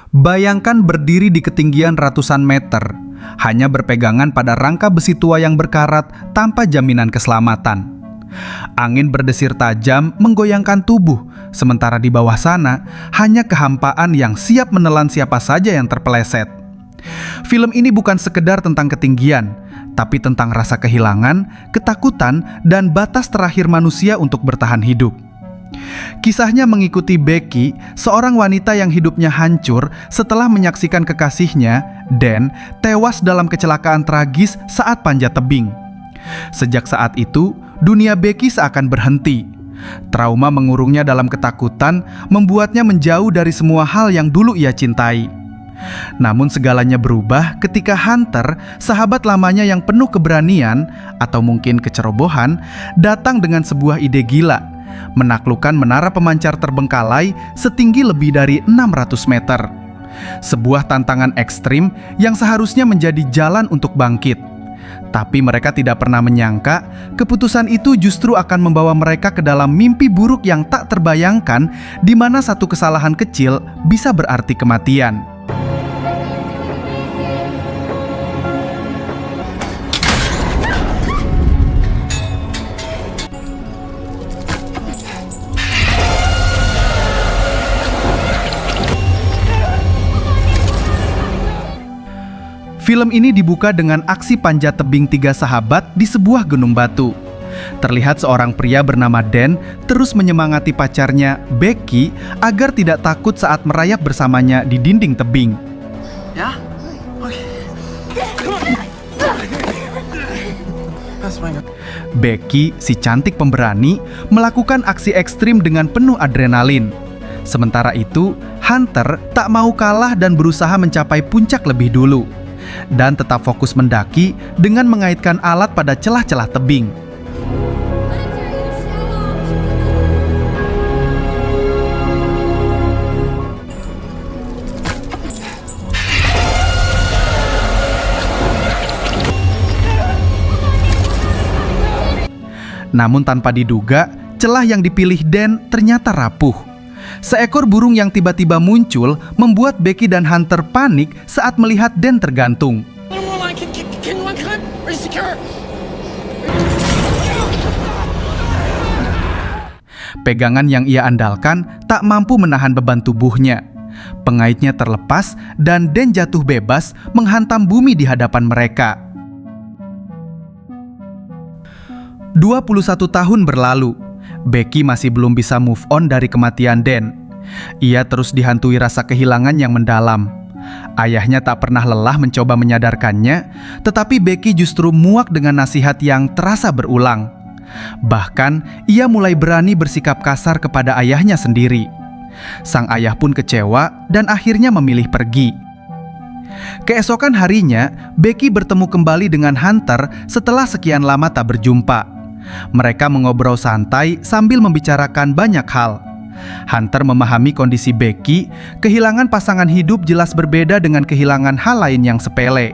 Bayangkan berdiri di ketinggian ratusan meter, hanya berpegangan pada rangka besi tua yang berkarat tanpa jaminan keselamatan. Angin berdesir tajam menggoyangkan tubuh, sementara di bawah sana hanya kehampaan yang siap menelan siapa saja yang terpeleset. Film ini bukan sekedar tentang ketinggian, tapi tentang rasa kehilangan, ketakutan, dan batas terakhir manusia untuk bertahan hidup. Kisahnya mengikuti Becky, seorang wanita yang hidupnya hancur setelah menyaksikan kekasihnya, Dan, tewas dalam kecelakaan tragis saat panjat tebing. Sejak saat itu, dunia Becky seakan berhenti. Trauma mengurungnya dalam ketakutan, membuatnya menjauh dari semua hal yang dulu ia cintai. Namun segalanya berubah ketika Hunter, sahabat lamanya yang penuh keberanian, atau mungkin kecerobohan, datang dengan sebuah ide gila, menaklukkan menara pemancar terbengkalai setinggi lebih dari 600 meter. Sebuah tantangan ekstrim yang seharusnya menjadi jalan untuk bangkit. Tapi mereka tidak pernah menyangka keputusan itu justru akan membawa mereka ke dalam mimpi buruk yang tak terbayangkan, di mana satu kesalahan kecil bisa berarti kematian. Film ini dibuka dengan aksi panjat tebing 3 sahabat di sebuah gunung batu. Terlihat seorang pria bernama Dan terus menyemangati pacarnya, Becky, agar tidak takut saat merayap bersamanya di dinding tebing. Ya? Oke. Becky, si cantik pemberani, melakukan aksi ekstrim dengan penuh adrenalin. Sementara itu, Hunter tak mau kalah dan berusaha mencapai puncak lebih dulu, dan tetap fokus mendaki dengan mengaitkan alat pada celah-celah tebing. Namun tanpa diduga, celah yang dipilih Dan ternyata rapuh. Seekor burung yang tiba-tiba muncul membuat Becky dan Hunter panik saat melihat Dan tergantung. Pegangan yang ia andalkan tak mampu menahan beban tubuhnya. Pengaitnya terlepas dan Dan jatuh bebas menghantam bumi di hadapan mereka. 21 tahun berlalu. Becky masih belum bisa move on dari kematian Dan. Ia terus dihantui rasa kehilangan yang mendalam. Ayahnya tak pernah lelah mencoba menyadarkannya, tetapi Becky justru muak dengan nasihat yang terasa berulang. Bahkan, ia mulai berani bersikap kasar kepada ayahnya sendiri. Sang ayah pun kecewa dan akhirnya memilih pergi. Keesokan harinya, Becky bertemu kembali dengan Hunter setelah sekian lama tak berjumpa. Mereka mengobrol santai sambil membicarakan banyak hal. Hunter memahami kondisi Becky, kehilangan pasangan hidup jelas berbeda dengan kehilangan hal lain yang sepele.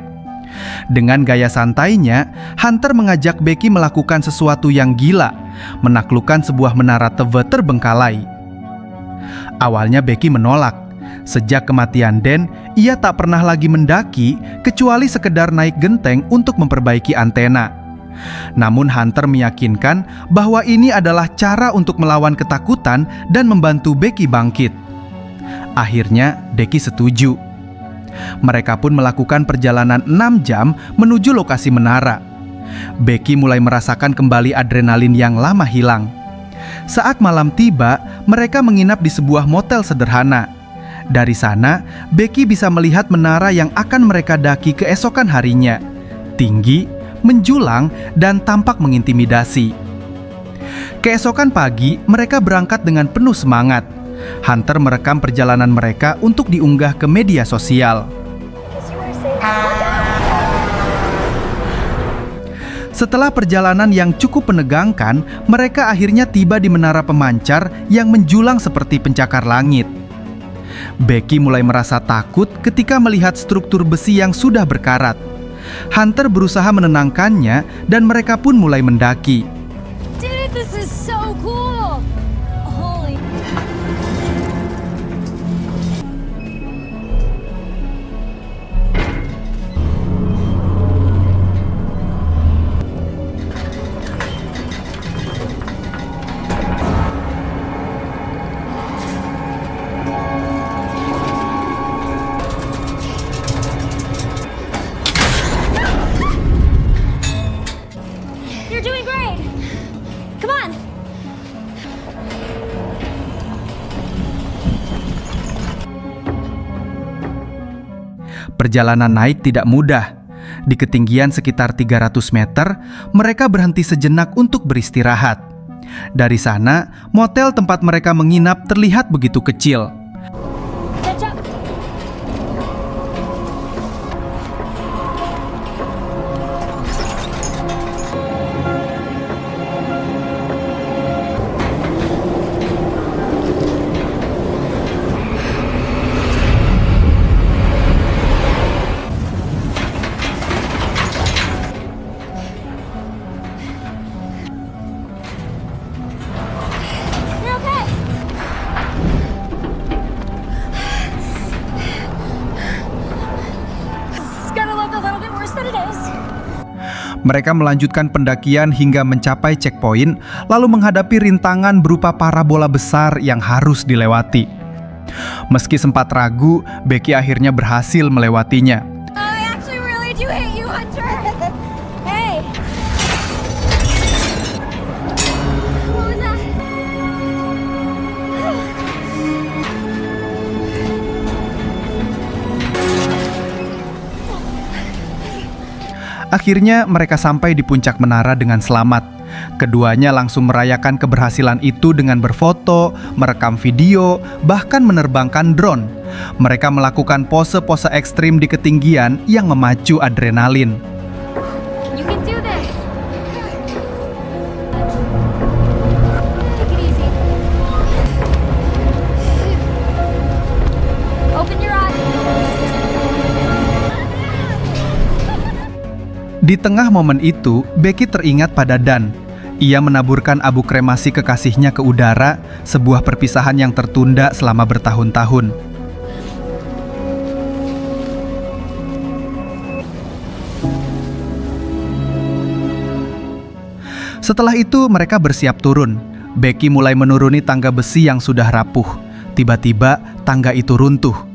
Dengan gaya santainya, Hunter mengajak Becky melakukan sesuatu yang gila, menaklukkan sebuah menara terbengkalai. Awalnya Becky menolak. Sejak kematian Dan, ia tak pernah lagi mendaki kecuali sekedar naik genteng untuk memperbaiki antena. Namun Hunter meyakinkan bahwa ini adalah cara untuk melawan ketakutan dan membantu Becky bangkit. Akhirnya Becky setuju. Mereka pun melakukan perjalanan 6 jam menuju lokasi menara. Becky mulai merasakan kembali adrenalin yang lama hilang. Saat malam tiba, mereka menginap di sebuah motel sederhana. Dari sana, Becky bisa melihat menara yang akan mereka daki keesokan harinya. Tinggi, menjulang, dan tampak mengintimidasi. Keesokan pagi, mereka berangkat dengan penuh semangat. Hunter merekam perjalanan mereka untuk diunggah ke media sosial. Setelah perjalanan yang cukup menegangkan, mereka akhirnya tiba di menara pemancar yang menjulang seperti pencakar langit. Becky mulai merasa takut ketika melihat struktur besi yang sudah berkarat. Hunter berusaha menenangkannya dan mereka pun mulai mendaki. Dude, this is so cool. Holy. Perjalanan naik tidak mudah. Di ketinggian sekitar 300 meter, mereka berhenti sejenak untuk beristirahat. Dari sana, motel tempat mereka menginap terlihat begitu kecil. Catch up. You're okay. It's gonna look a little bit worse than it is. Mereka melanjutkan pendakian hingga mencapai checkpoint, lalu menghadapi rintangan berupa parabola besar yang harus dilewati. Meski sempat ragu, Becky akhirnya berhasil melewatinya. I actually really do hate you, Hunter. Hey. What was that? Akhirnya mereka sampai di puncak menara dengan selamat. Keduanya langsung merayakan keberhasilan itu dengan berfoto, merekam video, bahkan menerbangkan drone. Mereka melakukan pose-pose ekstrim di ketinggian yang memacu adrenalin. You can do this. Take it easy. Open your eyes. Di tengah momen itu, Becky teringat pada Dan. Ia menaburkan abu kremasi kekasihnya ke udara, sebuah perpisahan yang tertunda selama bertahun-tahun. Setelah itu mereka bersiap turun. Becky mulai menuruni tangga besi yang sudah rapuh. Tiba-tiba tangga itu runtuh.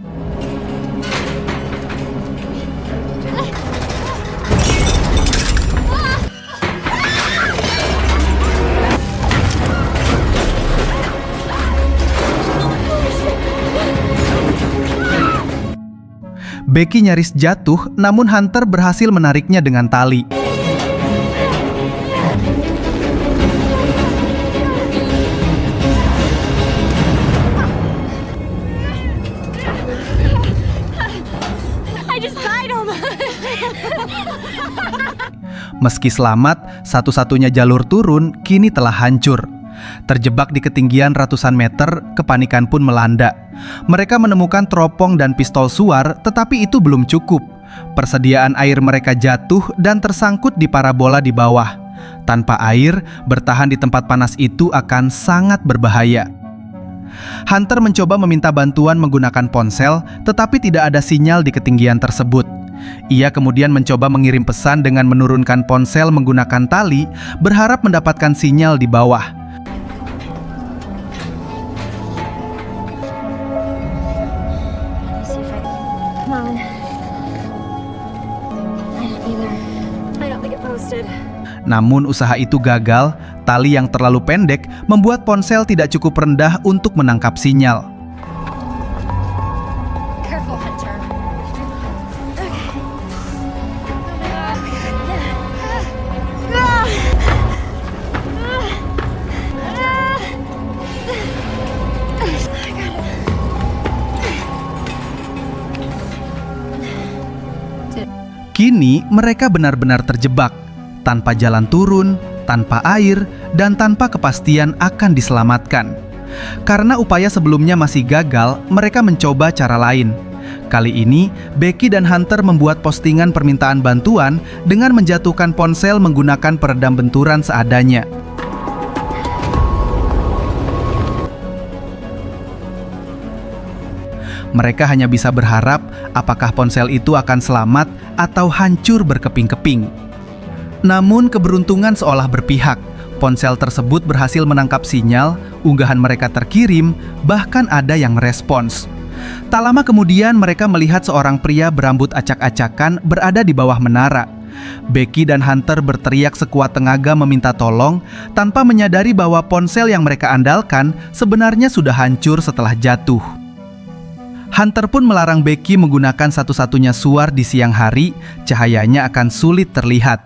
Becky nyaris jatuh, namun Hunter berhasil menariknya dengan tali. I just died almost. Meski selamat, satu-satunya jalur turun kini telah hancur. Terjebak di ketinggian ratusan meter, kepanikan pun melanda. Mereka menemukan teropong dan pistol suar, tetapi itu belum cukup. Persediaan air mereka jatuh dan tersangkut di parabola di bawah. Tanpa air, bertahan di tempat panas itu akan sangat berbahaya. Hunter mencoba meminta bantuan menggunakan ponsel, tetapi tidak ada sinyal di ketinggian tersebut. Ia kemudian mencoba mengirim pesan dengan menurunkan ponsel menggunakan tali, berharap mendapatkan sinyal di bawah. Come on. I don't either. I don't think it posted. Namun usaha itu gagal. Tali yang terlalu pendek membuat ponsel tidak cukup rendah untuk menangkap sinyal. Careful, Hunter. Kini mereka benar-benar terjebak, tanpa jalan turun, tanpa air, dan tanpa kepastian akan diselamatkan. Karena upaya sebelumnya masih gagal, mereka mencoba cara lain. Kali ini, Becky dan Hunter membuat postingan permintaan bantuan dengan menjatuhkan ponsel menggunakan peredam benturan seadanya. Mereka hanya bisa berharap apakah ponsel itu akan selamat atau hancur berkeping-keping. Namun keberuntungan seolah berpihak. Ponsel tersebut berhasil menangkap sinyal, unggahan mereka terkirim, bahkan ada yang merespons. Tak lama kemudian mereka melihat seorang pria berambut acak-acakan berada di bawah menara. Becky dan Hunter berteriak sekuat tenaga meminta tolong tanpa menyadari bahwa ponsel yang mereka andalkan sebenarnya sudah hancur setelah jatuh. Hunter pun melarang Becky menggunakan satu-satunya suar di siang hari, cahayanya akan sulit terlihat.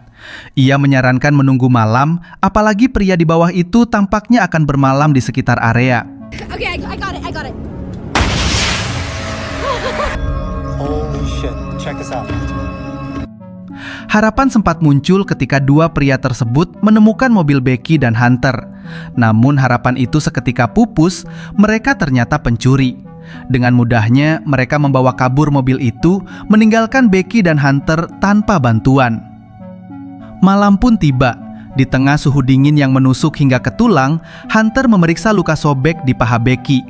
Ia menyarankan menunggu malam, apalagi pria di bawah itu tampaknya akan bermalam di sekitar area. Okay, I got it. Holy shit, check this out. Harapan sempat muncul ketika dua pria tersebut menemukan mobil Becky dan Hunter. Namun harapan itu seketika pupus, mereka ternyata pencuri. Dengan mudahnya, mereka membawa kabur mobil itu, meninggalkan Becky dan Hunter tanpa bantuan. Malam pun tiba. Di tengah suhu dingin yang menusuk hingga ke tulang, Hunter memeriksa luka sobek di paha Becky.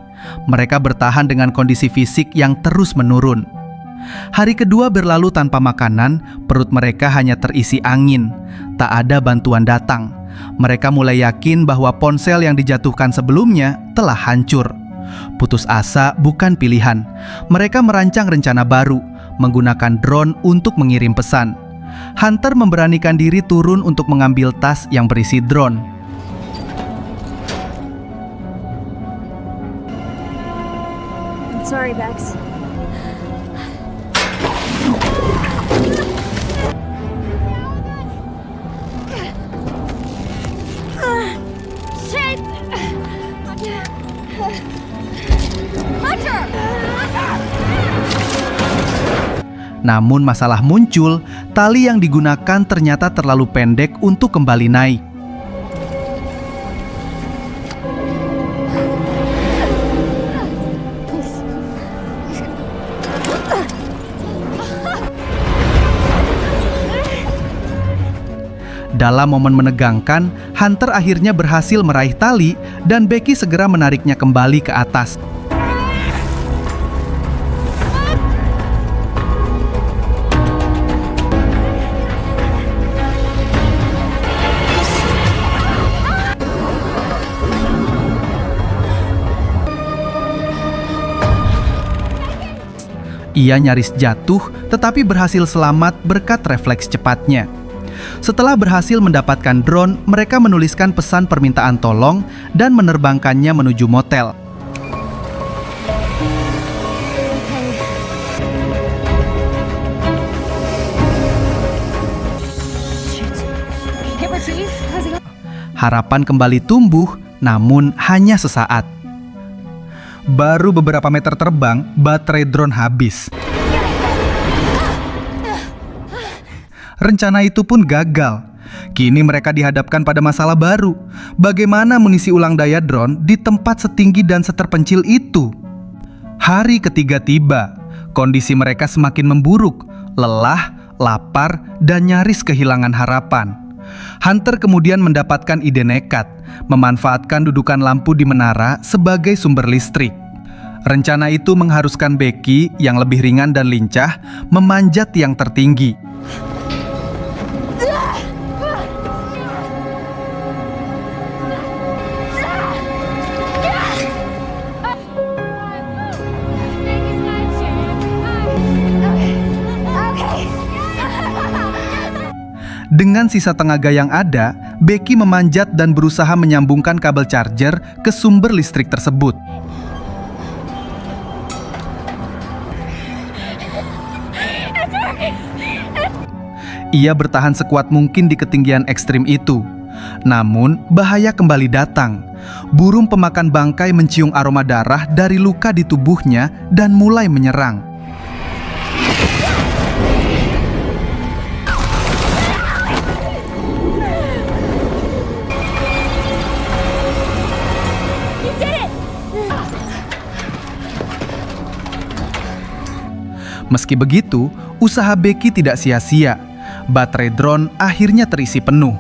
Mereka bertahan dengan kondisi fisik yang terus menurun. Hari kedua berlalu tanpa makanan, perut mereka hanya terisi angin. Tak ada bantuan datang. Mereka mulai yakin bahwa ponsel yang dijatuhkan sebelumnya telah hancur. Putus asa bukan pilihan. Mereka merancang rencana baru, menggunakan drone untuk mengirim pesan. Hunter memberanikan diri turun untuk mengambil tas yang berisi drone. I'm sorry, Bex. Shit! Hunter! Namun masalah muncul, tali yang digunakan ternyata terlalu pendek untuk kembali naik. Dalam momen menegangkan, Hunter akhirnya berhasil meraih tali dan Becky segera menariknya kembali ke atas. Ia nyaris jatuh, tetapi berhasil selamat berkat refleks cepatnya. Setelah berhasil mendapatkan drone, mereka menuliskan pesan permintaan tolong dan menerbangkannya menuju motel. Harapan kembali tumbuh, namun hanya sesaat. Baru beberapa meter terbang, baterai drone habis. Rencana itu pun gagal. Kini mereka dihadapkan pada masalah baru. Bagaimana mengisi ulang daya drone di tempat setinggi dan seterpencil itu? Hari ketiga tiba. Kondisi mereka semakin memburuk. Lelah, lapar, dan nyaris kehilangan harapan. Hunter kemudian mendapatkan ide nekat, memanfaatkan dudukan lampu di menara sebagai sumber listrik. Rencana itu mengharuskan Becky yang lebih ringan dan lincah memanjat tiang tertinggi. Dengan sisa tenaga yang ada, Becky memanjat dan berusaha menyambungkan kabel charger ke sumber listrik tersebut. Ia bertahan sekuat mungkin di ketinggian ekstrim itu. Namun, bahaya kembali datang. Burung pemakan bangkai mencium aroma darah dari luka di tubuhnya dan mulai menyerang. Meski begitu, usaha Becky tidak sia-sia. Baterai drone akhirnya terisi penuh.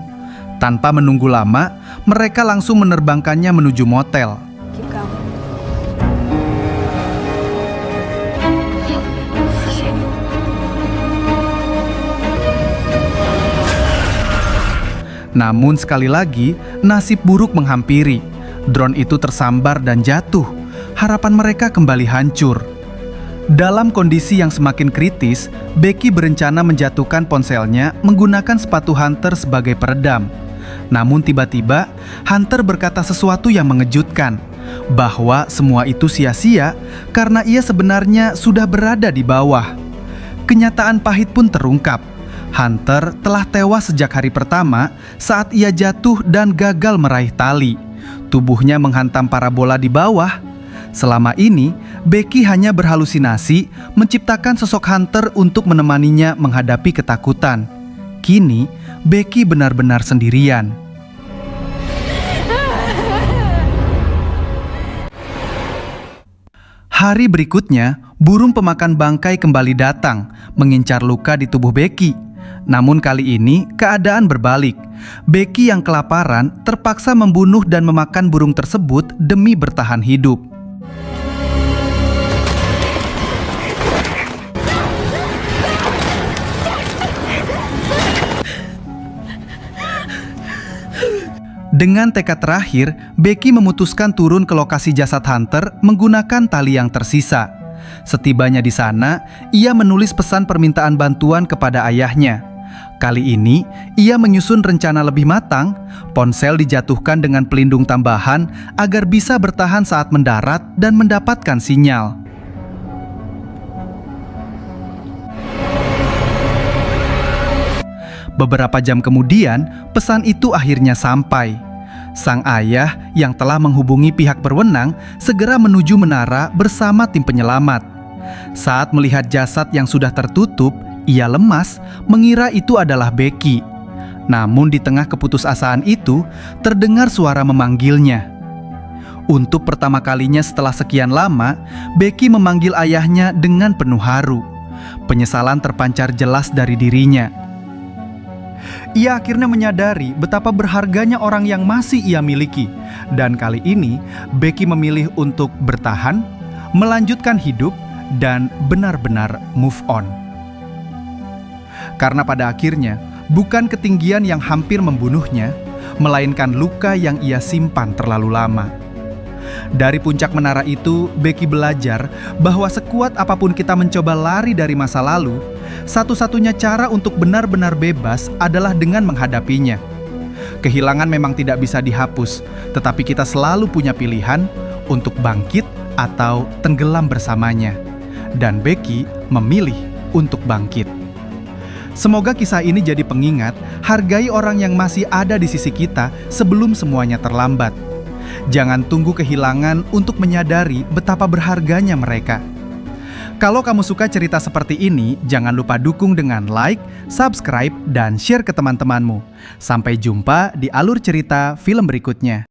Tanpa menunggu lama, mereka langsung menerbangkannya menuju motel. Keep going. Namun sekali lagi, nasib buruk menghampiri. Drone itu tersambar dan jatuh. Harapan mereka kembali hancur. Dalam kondisi yang semakin kritis, Becky berencana menjatuhkan ponselnya menggunakan sepatu Hunter sebagai peredam. Namun tiba-tiba, Hunter berkata sesuatu yang mengejutkan. bahwa semua itu sia-sia karena ia sebenarnya sudah berada di bawah. Kenyataan pahit pun terungkap. Hunter telah tewas sejak hari pertama saat ia jatuh dan gagal meraih tali. Tubuhnya menghantam parabola di bawah. Selama ini, Becky hanya berhalusinasi menciptakan sosok Hunter untuk menemaninya menghadapi ketakutan. Kini, Becky benar-benar sendirian. Hari berikutnya, burung pemakan bangkai kembali datang, mengincar luka di tubuh Becky. Namun kali ini, keadaan berbalik. Becky yang kelaparan terpaksa membunuh dan memakan burung tersebut demi bertahan hidup. Dengan tekad terakhir, Becky memutuskan turun ke lokasi jasad Hunter menggunakan tali yang tersisa. Setibanya di sana, ia menulis pesan permintaan bantuan kepada ayahnya. Kali ini, ia menyusun rencana lebih matang. Ponsel dijatuhkan dengan pelindung tambahan agar bisa bertahan saat mendarat dan mendapatkan sinyal. Beberapa jam kemudian, pesan itu akhirnya sampai. Sang ayah yang telah menghubungi pihak berwenang segera menuju menara bersama tim penyelamat. Saat melihat jasad yang sudah tertutup, ia lemas mengira itu adalah Becky. Namun di tengah keputusasaan itu, terdengar suara memanggilnya. Untuk pertama kalinya setelah sekian lama, Becky memanggil ayahnya dengan penuh haru. Penyesalan terpancar jelas dari dirinya. Ia akhirnya menyadari betapa berharganya orang yang masih ia miliki. Dan kali ini, Becky memilih untuk bertahan, melanjutkan hidup, dan benar-benar move on. Karena pada akhirnya, bukan ketinggian yang hampir membunuhnya, melainkan luka yang ia simpan terlalu lama. Dari puncak menara itu, Becky belajar bahwa sekuat apapun kita mencoba lari dari masa lalu, satu-satunya cara untuk benar-benar bebas adalah dengan menghadapinya. Kehilangan memang tidak bisa dihapus, tetapi kita selalu punya pilihan untuk bangkit atau tenggelam bersamanya. Dan Becky memilih untuk bangkit. Semoga kisah ini jadi pengingat, hargai orang yang masih ada di sisi kita sebelum semuanya terlambat. Jangan tunggu kehilangan untuk menyadari betapa berharganya mereka. Kalau kamu suka cerita seperti ini, jangan lupa dukung dengan like, subscribe, dan share ke teman-temanmu. Sampai jumpa di alur cerita film berikutnya.